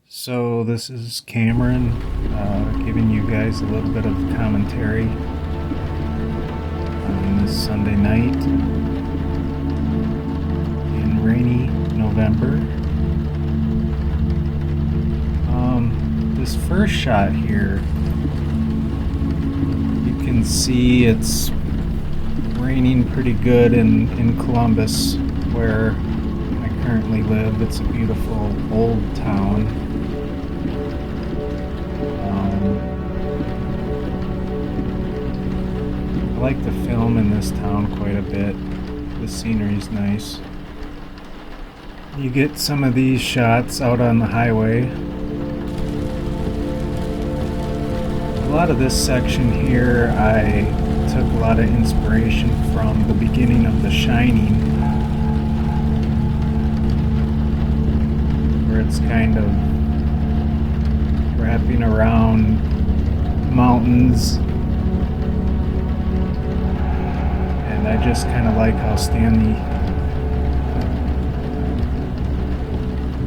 So this is Cameron giving you guys a little bit of commentary on this Sunday night in rainy November. This first shot here, you can see it's raining pretty good in Columbus, where I currently live. It's a beautiful old town. I like to film in this town quite a bit. The scenery's nice. You get some of these shots out on the highway. A lot of this section here, I took a lot of inspiration from the beginning of The Shining, where it's kind of wrapping around mountains. And I just kind of like how Stanley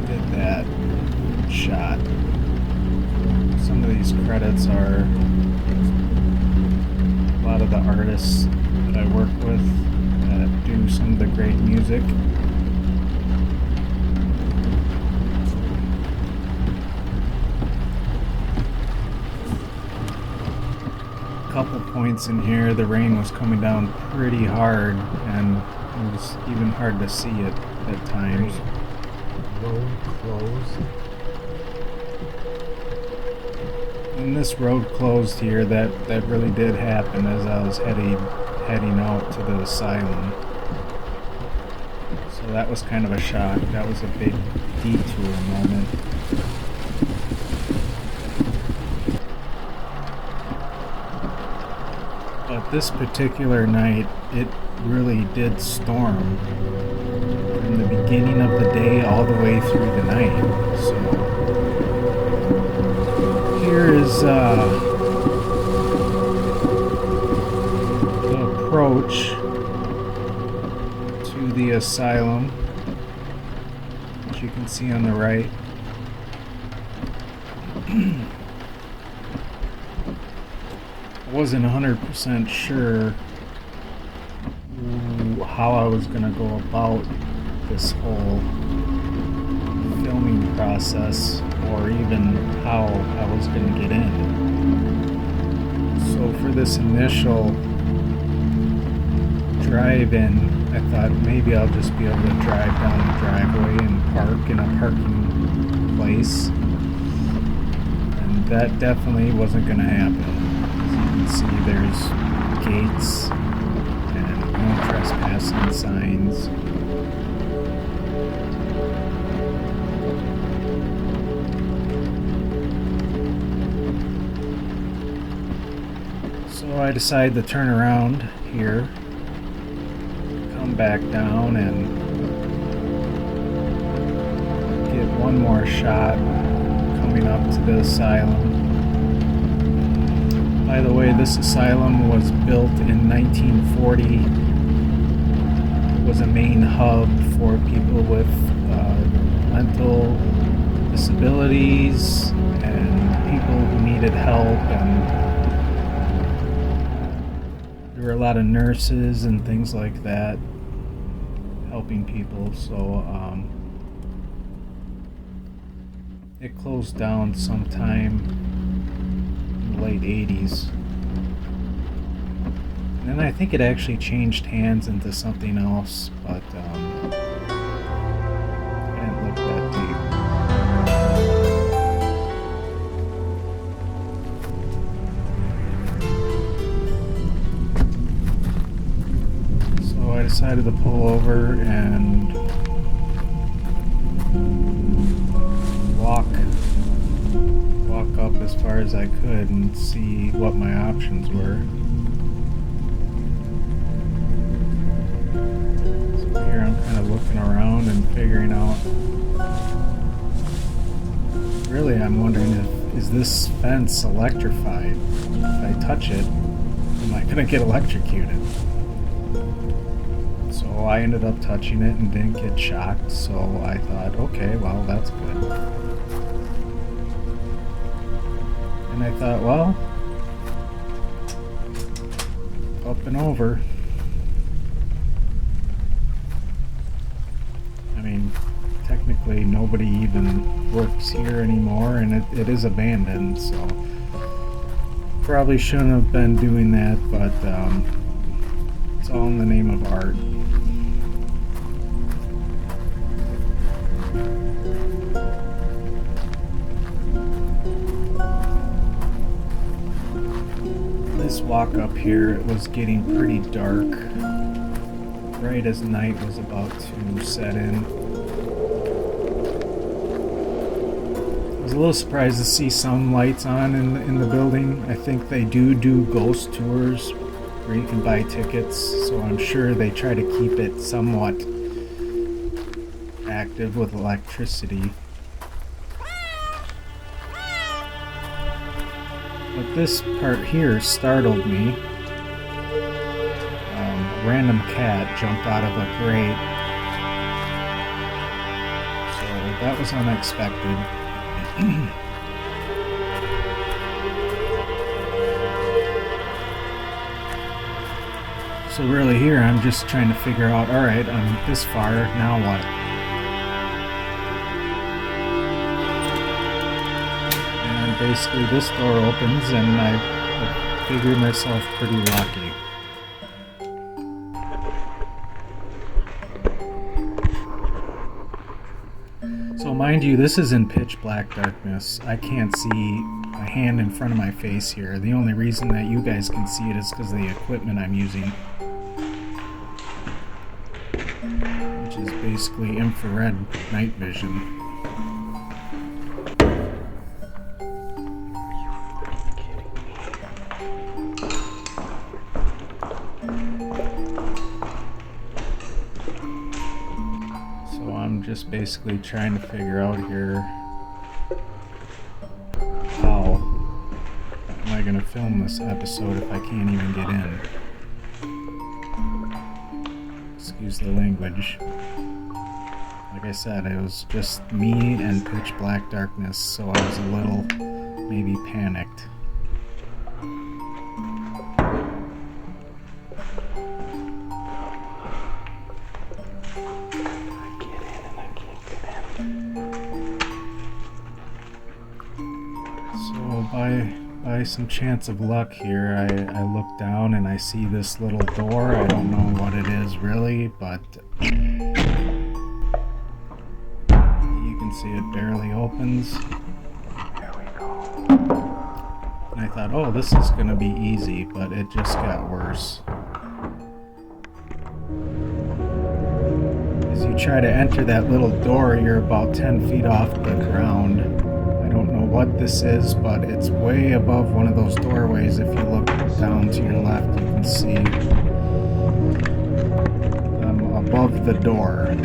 did that shot. Some of these credits are a lot of the artists that I work with that do some of the great music. Couple points in here, the rain was coming down pretty hard, and it was even hard to see it at times. Road closed. When this road closed here, that really did happen as I was heading out to the asylum. So that was kind of a shock. That was a big detour moment. But this particular night, it really did storm from the beginning of the day all the way through the night. So here is the approach to the asylum, which you can see on the right. I wasn't 100% sure how I was going to go about this whole filming process, or even how I was going to get in. So for this initial drive-in, I thought maybe I'll just be able to drive down the driveway and park in a parking place. And that definitely wasn't going to happen. See, there's gates and no trespassing signs. So I decided to turn around here, come back down, and get one more shot coming up to the asylum. By the way, this asylum was built in 1940. It was a main hub for people with mental disabilities and people who needed help, and there were a lot of nurses and things like that helping people. So it closed down sometime late 80s, and then I think it actually changed hands into something else, but I didn't look that deep. So I decided to pull over and walk up as far as I could and see what my options were. figuring out. Really, I'm wondering is this fence electrified? If I touch it, am I gonna get electrocuted? So I ended up touching it and didn't get shocked, so I thought, okay, well, that's good. And I thought, well, up and over. I mean, technically nobody even works here anymore, and it is abandoned, so probably shouldn't have been doing that, but it's all in the name of art. This walk up here, it was getting pretty dark right as night was about to set in. I was a little surprised to see some lights on in the building. I think they do ghost tours where you can buy tickets, so I'm sure they try to keep it somewhat active with electricity. But this part here startled me. A random cat jumped out of a grate. So that was unexpected. So really here I'm just trying to figure out, alright, I'm this far, now what? Basically this door opens and I figured myself pretty lucky. So mind you, this is in pitch black darkness. I can't see a hand in front of my face here. The only reason that you guys can see it is because of the equipment I'm using, which is basically infrared night vision. Just basically trying to figure out here how am I going to film this episode if I can't even get in. Excuse the language. Like I said, it was just me and pitch black darkness, so I was a little maybe panicked. By some chance of luck here, I look down and I see this little door. I don't know what it is really, but you can see it barely opens. There we go. And I thought, oh, this is gonna be easy, but it just got worse. As you try to enter that little door, you're about 10 feet off the ground. I don't know what this is, but it's way above one of those doorways. If you look down to your left, you can see above the door.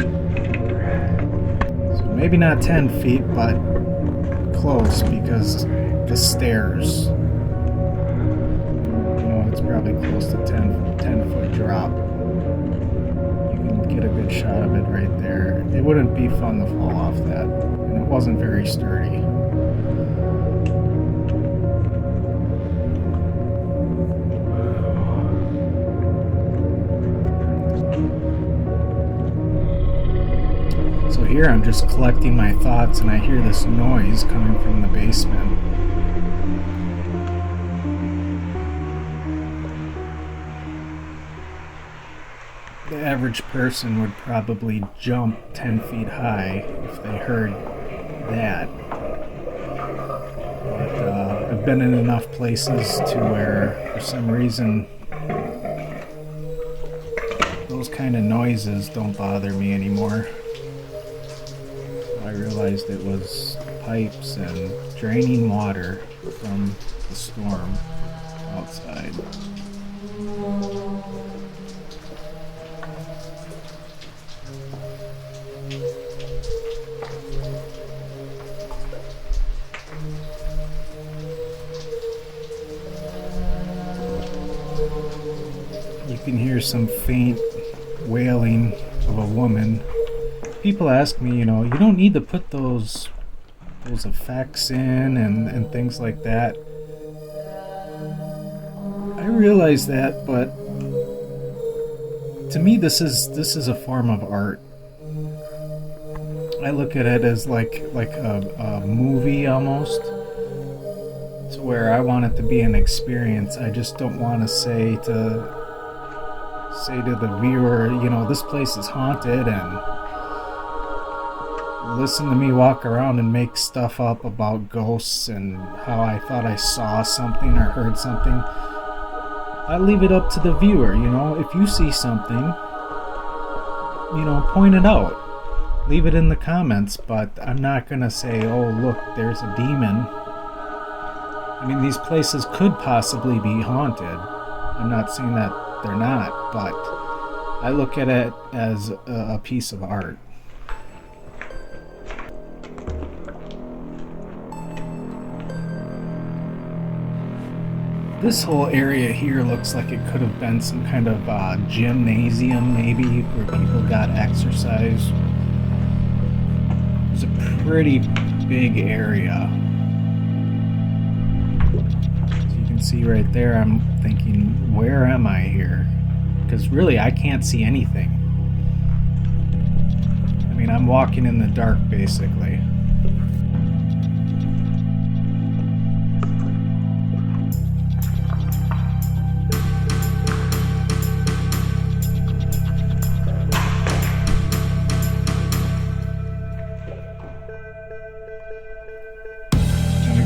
So maybe not 10 feet, but close, because the stairs, you know, it's probably close to 10-foot drop. You can get a good shot of it right there. It wouldn't be fun to fall off that, and it wasn't very sturdy. Here I'm just collecting my thoughts and I hear this noise coming from the basement. The average person would probably jump 10 feet high if they heard that. But I've been in enough places to where for some reason those kind of noises don't bother me anymore. I realized it was pipes and draining water from the storm outside. can hear some faint wailing of a woman. People ask me, you don't need to put those effects in and things like that. I realize that, but to me this is a form of art. I look at it as like a movie almost, to where I want it to be an experience. I just don't want to say to the viewer, this place is haunted, and listen to me walk around and make stuff up about ghosts and how I thought I saw something or heard something. I leave it up to the viewer. If you see something, point it out. Leave it in the comments, but I'm not gonna say, oh look, there's a demon. I mean, these places could possibly be haunted. I'm not saying that they're not, but I look at it as a piece of art. This whole area here looks like it could have been some kind of gymnasium, maybe, where people got exercise. It's a pretty big area. As you can see right there, I'm thinking, where am I here? Because really, I can't see anything. I mean, I'm walking in the dark, basically.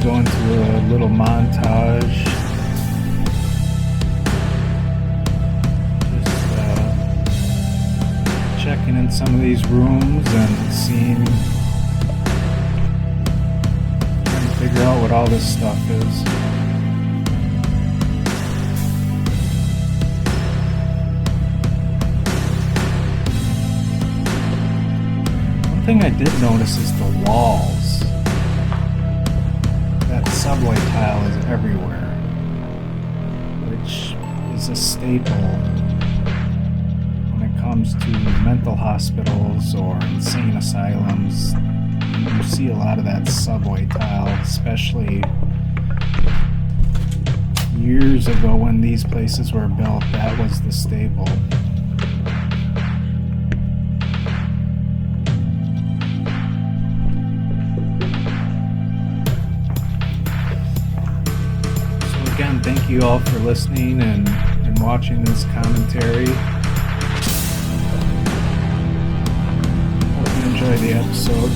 Go into a little montage. Just checking in some of these rooms and trying to figure out what all this stuff is. One thing I did notice is the walls. Subway tile is everywhere, which is a staple when it comes to mental hospitals or insane asylums. You see a lot of that subway tile, especially years ago when these places were built. That was the staple. Again, thank you all for listening and watching this commentary. Hope you enjoy the episode.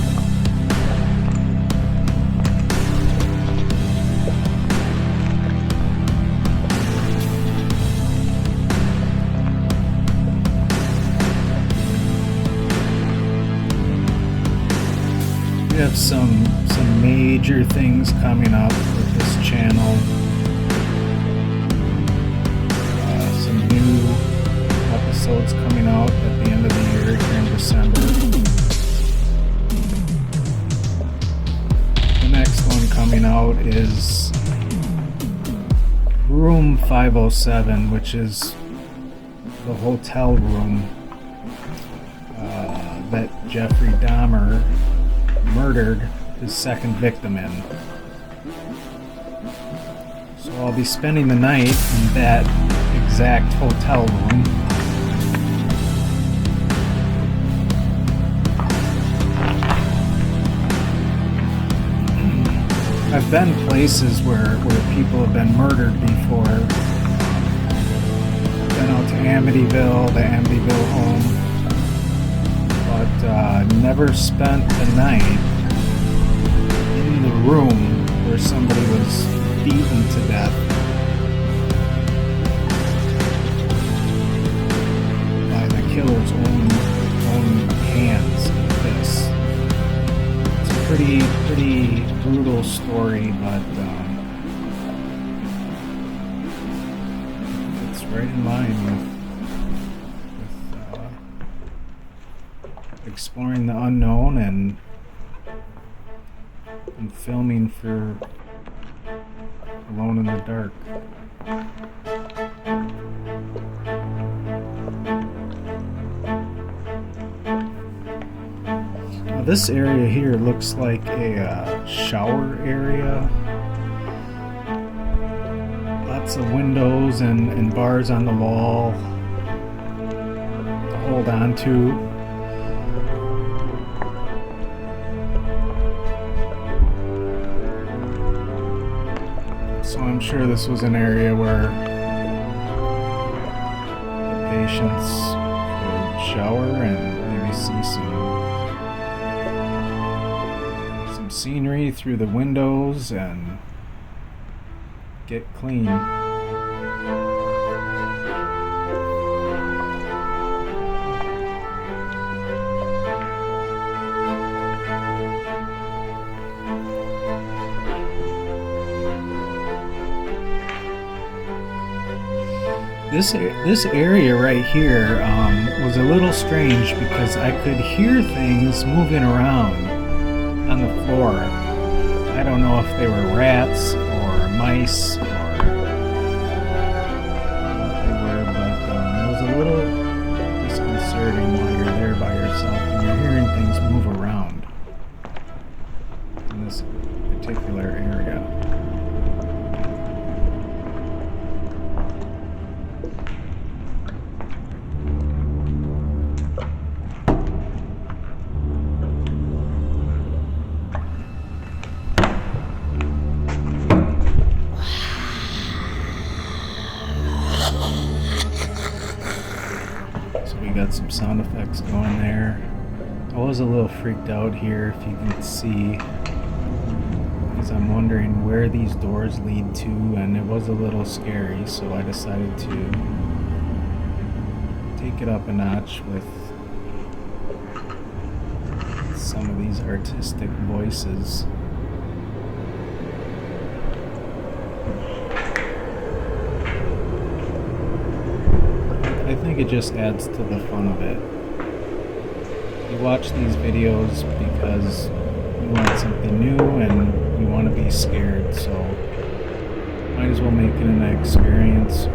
We have some major things coming up with this channel. New episodes coming out at the end of the year here in December. The next one coming out is Room 507, which is the hotel room that Jeffrey Dahmer murdered his second victim in. So I'll be spending the night in that exact hotel room. I've been places where people have been murdered before. Been out to Amityville, the Amityville home, but never spent the night in the room where somebody was beaten to death. Killer's own hands with this. It's a pretty brutal story, but it's right in line with exploring the unknown and filming for Alone in the Dark. Now this area here looks like a shower area. Lots of windows and bars on the wall to hold on to. So I'm sure this was an area where the patients would shower and maybe see some scenery through the windows and get clean. This area right here was a little strange because I could hear things moving around on the floor. I don't know if they were rats or mice or what they were, but it was a little disconcerting while you're there by yourself and you're hearing things move around in this particular area. Got some sound effects going there. I was a little freaked out here, if you can see, because I'm wondering where these doors lead to, and it was a little scary, so I decided to take it up a notch with some of these artistic voices. I think it just adds to the fun of it. You watch these videos because you want something new and you want to be scared, so might as well make it an experience.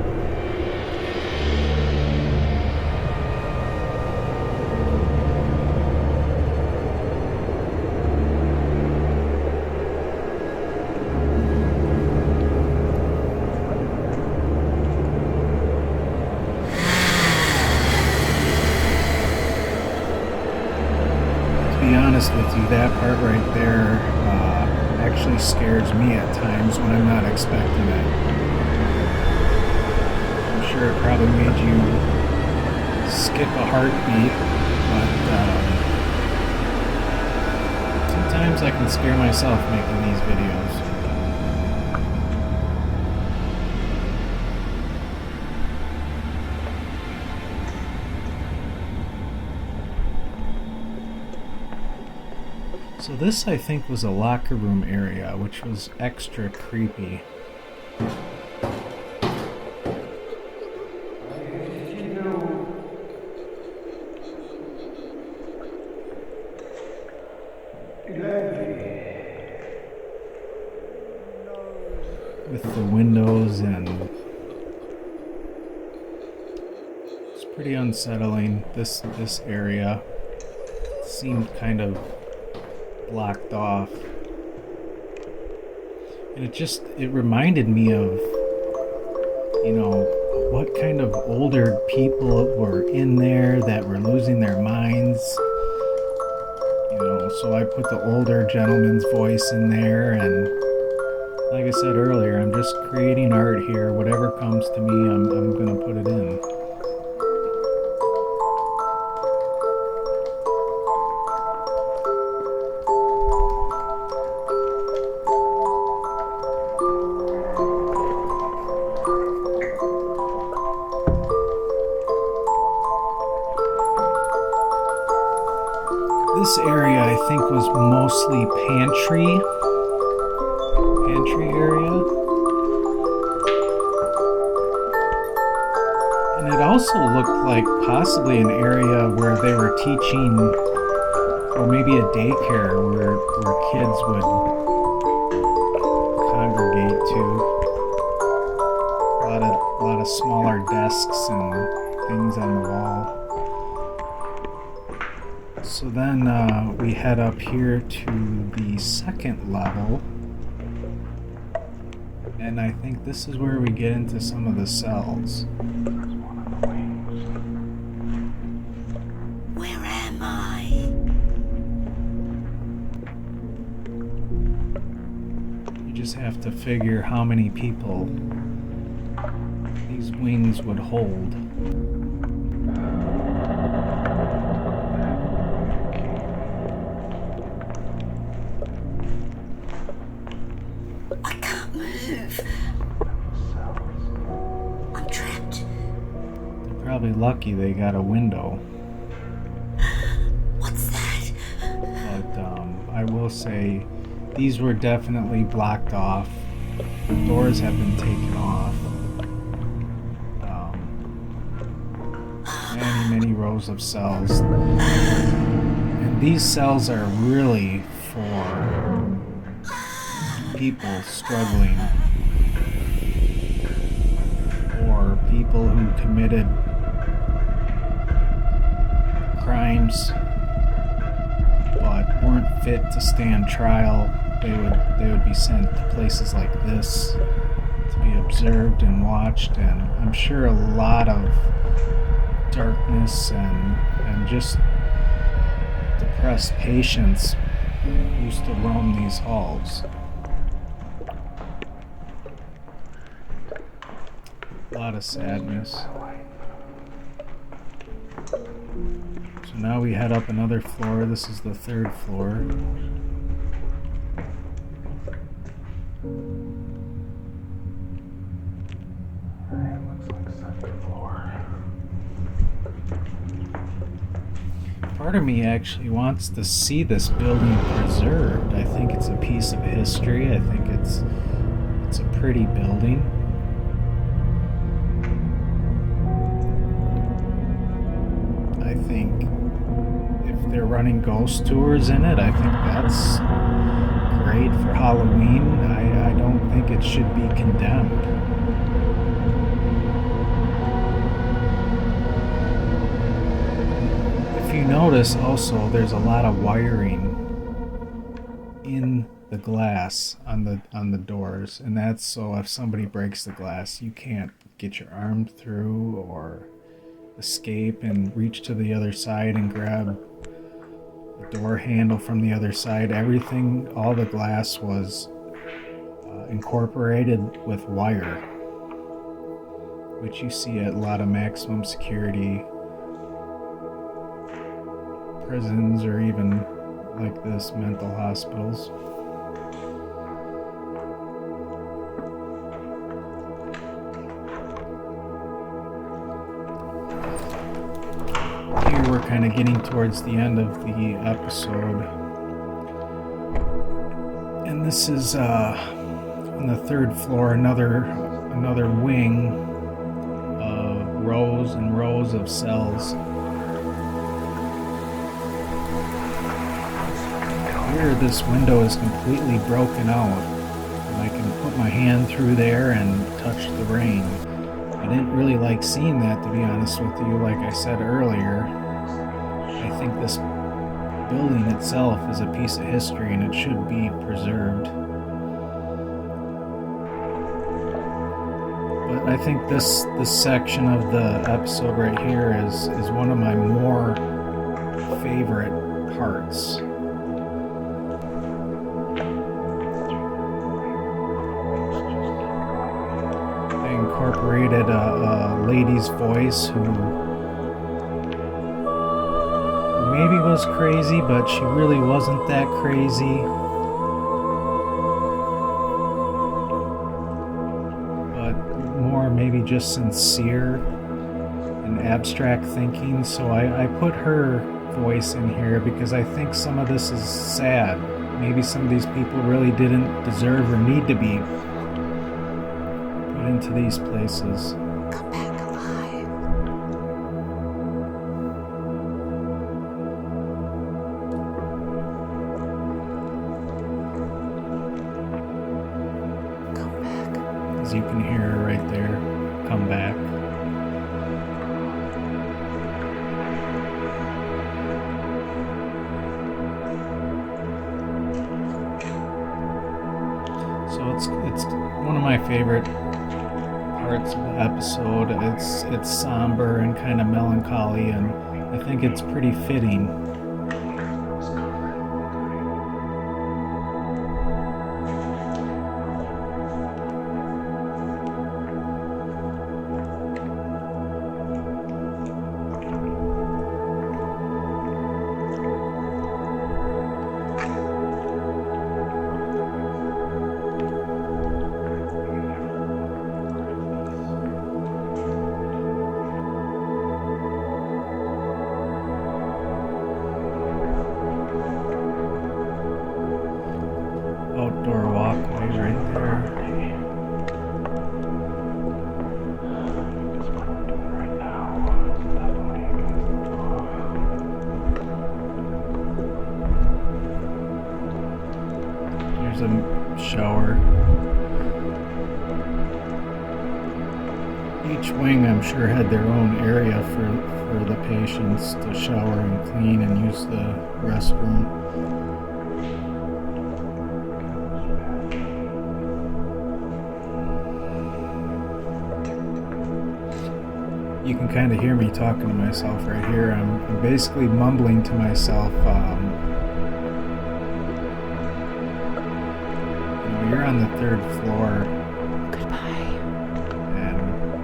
To be honest with you, that part right there actually scares me at times when I'm not expecting it. I'm sure it probably made you skip a heartbeat, but sometimes I can scare myself making these videos. So this, I think, was a locker room area, which was extra creepy. With the windows, and it's pretty unsettling. This area seemed kind of blocked off, and it reminded me of, you know, what kind of older people were in there that were losing their minds, you know. So I put the older gentleman's voice in there, and like I said earlier, I'm just creating art here. Whatever comes to me, I'm gonna put it in. This area, I think, was mostly pantry area. And it also looked like possibly an area where they were teaching, or maybe a daycare where kids would congregate to. A lot of smaller desks and things on the wall. So then we head up here to the second level. And I think this is where we get into some of the cells. Where am I? You just have to figure how many people these wings would hold. I can't move. I'm trapped. They're probably lucky they got a window. What's that? But I will say these were definitely blocked off. The doors have been taken off. Many rows of cells. And these cells are really for people struggling, or people who committed crimes but weren't fit to stand trial. They would be sent to places like this to be observed and watched, and I'm sure a lot of darkness and just depressed patients used to roam these halls. A lot of sadness. So now we head up another floor. This is the third floor. Part of me actually wants to see this building preserved. I think it's a piece of history. I think it's a pretty building. I think if they're running ghost tours in it, I think that's great for Halloween. I don't think it should be condemned. If you notice also, there's a lot of wiring in the glass on the doors, and that's so if somebody breaks the glass, you can't get your arm through or escape and reach to the other side and grab the door handle from the other side. Everything, all the glass was incorporated with wire, which you see at a lot of maximum security prisons, or even like this, mental hospitals. Here we're kind of getting towards the end of the episode, and this is on the third floor, another wing of rows and rows of cells. Here, this window is completely broken out, and I can put my hand through there and touch the rain. I didn't really like seeing that, to be honest with you. Like I said earlier, I think this building itself is a piece of history and it should be preserved. But I think this section of the episode right here is one of my more favorite parts. Incorporated a lady's voice who maybe was crazy, but she really wasn't that crazy. But more maybe just sincere and abstract thinking. So I put her voice in here because I think some of this is sad. Maybe some of these people really didn't deserve or need to be into these places. Come back alive. Come back. As you can hear her right there, come back. It's one of my favorite parts of the episode. It's somber and kind of melancholy, and I think it's pretty fitting. Outdoor walkway right there. There's a shower. Each wing, I'm sure, had their own area for the patients to shower and clean and use the restroom. You can kind of hear me talking to myself right here. I'm basically mumbling to myself. You're on the 3rd floor. Goodbye. And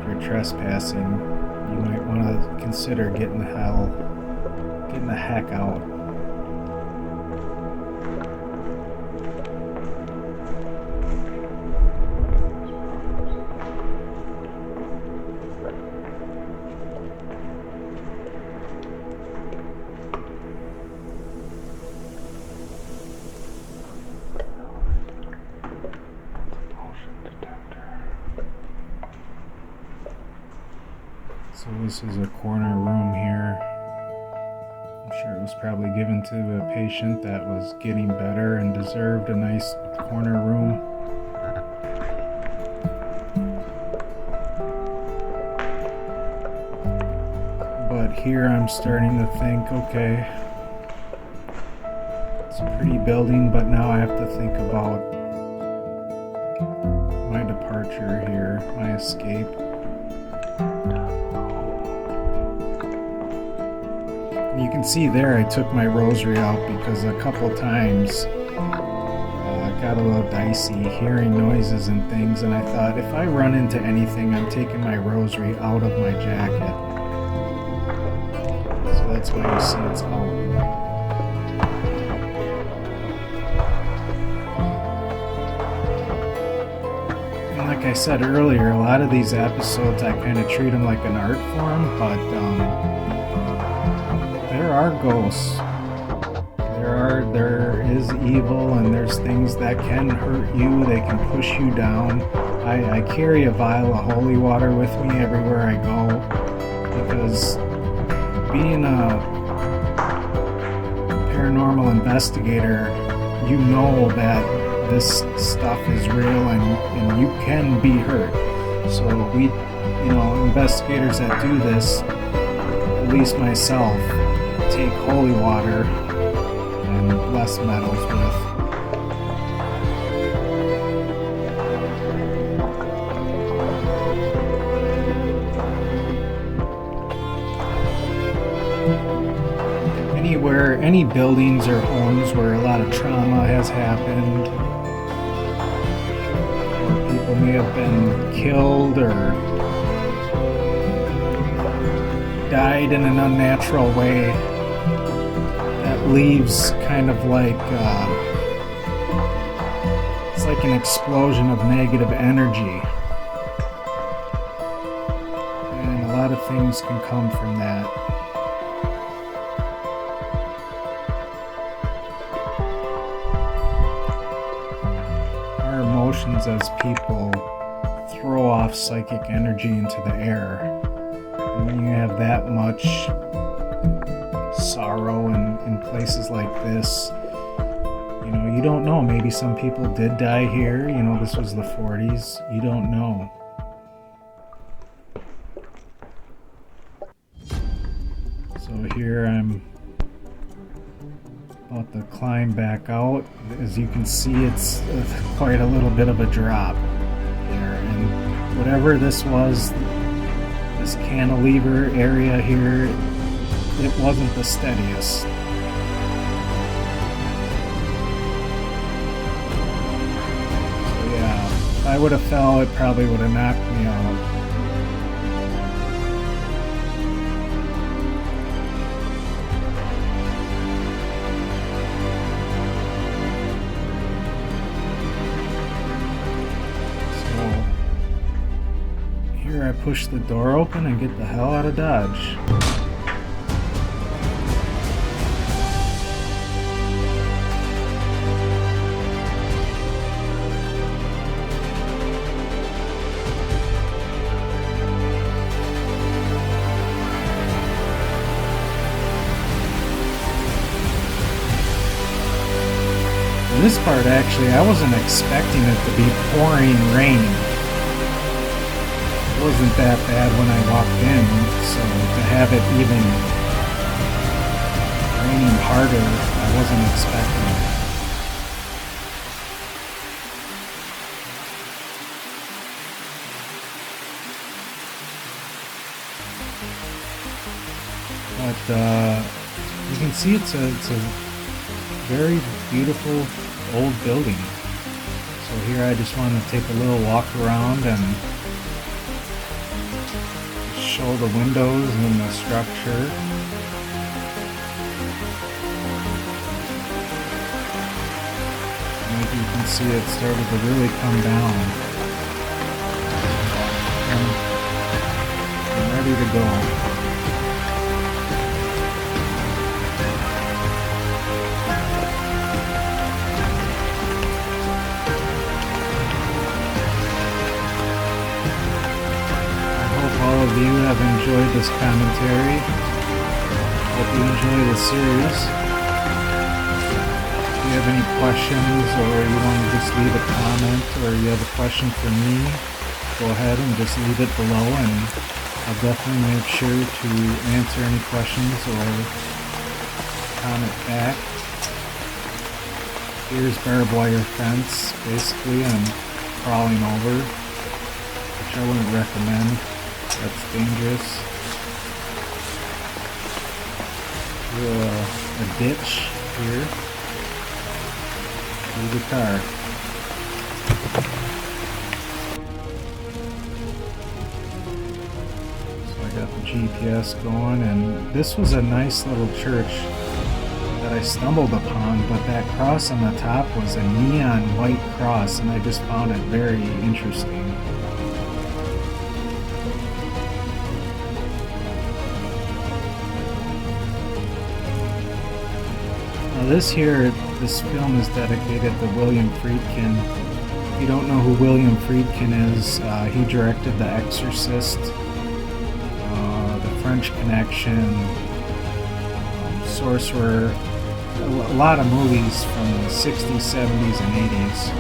you're trespassing. You might want to consider getting the heck out. So this is a corner room here. I'm sure it was probably given to a patient that was getting better and deserved a nice corner room. But here I'm starting to think, okay, it's a pretty building, but now I have to think about my departure here, my escape. You can see there I took my rosary out because a couple times I got a little dicey hearing noises and things, and I thought if I run into anything, I'm taking my rosary out of my jacket. So that's why you see it's out. And like I said earlier, a lot of these episodes I kind of treat them like an art form, but there are ghosts. There is evil, and there's things that can hurt you. They can push you down. I carry a vial of holy water with me everywhere I go because being a paranormal investigator, you know that this stuff is real and you can be hurt. So we, investigators that do this, at least myself, take holy water and bless metals with. Any buildings or homes where a lot of trauma has happened, or people may have been killed or died in an unnatural way, that leaves kind of like it's like an explosion of negative energy, and a lot of things can come from that. Our emotions as people throw off psychic energy into the air. And when you have that much sorrow in places like this, you don't know. Maybe some people did die here. This was the 40s. You don't know. So here I'm about to climb back out. As you can see, it's quite a little bit of a drop there, and whatever this was, this cantilever area here, it wasn't the steadiest. So yeah, if I would have fell, it probably would have knocked me out. I push the door open and get the hell out of Dodge. In this part, actually, I wasn't expecting it to be pouring rain. It wasn't that bad when I walked in, so to have it even raining harder, I wasn't expecting. But you can see it's a very beautiful old building. So here I just wanted to take a little walk around and show the windows and the structure. And as you can see, it started to really come down. And I'm ready to go. All of you have enjoyed this commentary. Hope you enjoy the series. If you have any questions, or you want to just leave a comment, or you have a question for me, go ahead and just leave it below, and I'll definitely make sure to answer any questions or comment back. Here's barbed wire fence, basically, I'm crawling over, which I wouldn't recommend. That's dangerous. A ditch here. Through the car. So I got the GPS going, and this was a nice little church that I stumbled upon, but that cross on the top was a neon white cross, and I just found it very interesting. This film is dedicated to William Friedkin. If you don't know who William Friedkin is, he directed The Exorcist, The French Connection, Sorcerer, a lot of movies from the 60s, 70s, and 80s.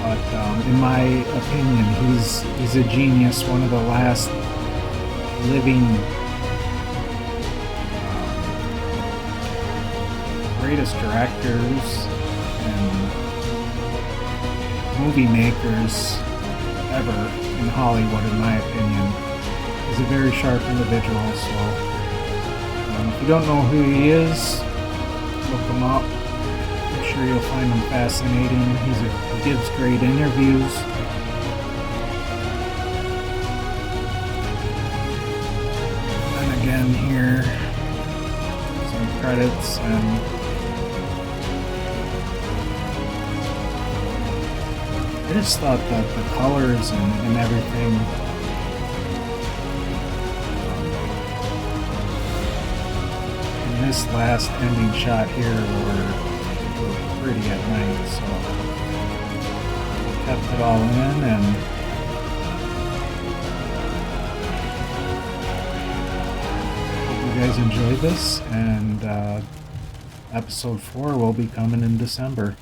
But in my opinion, he's a genius, one of the last living greatest directors and movie makers ever in Hollywood, in my opinion. He's a very sharp individual, so if you don't know who he is, look him up. I'm sure you'll find him fascinating. He gives great interviews. And then again here, some credits, and I just thought that the colors and everything in this last ending shot here were pretty at night, so kept it all in, and hope you guys enjoyed this, and episode 4 will be coming in December.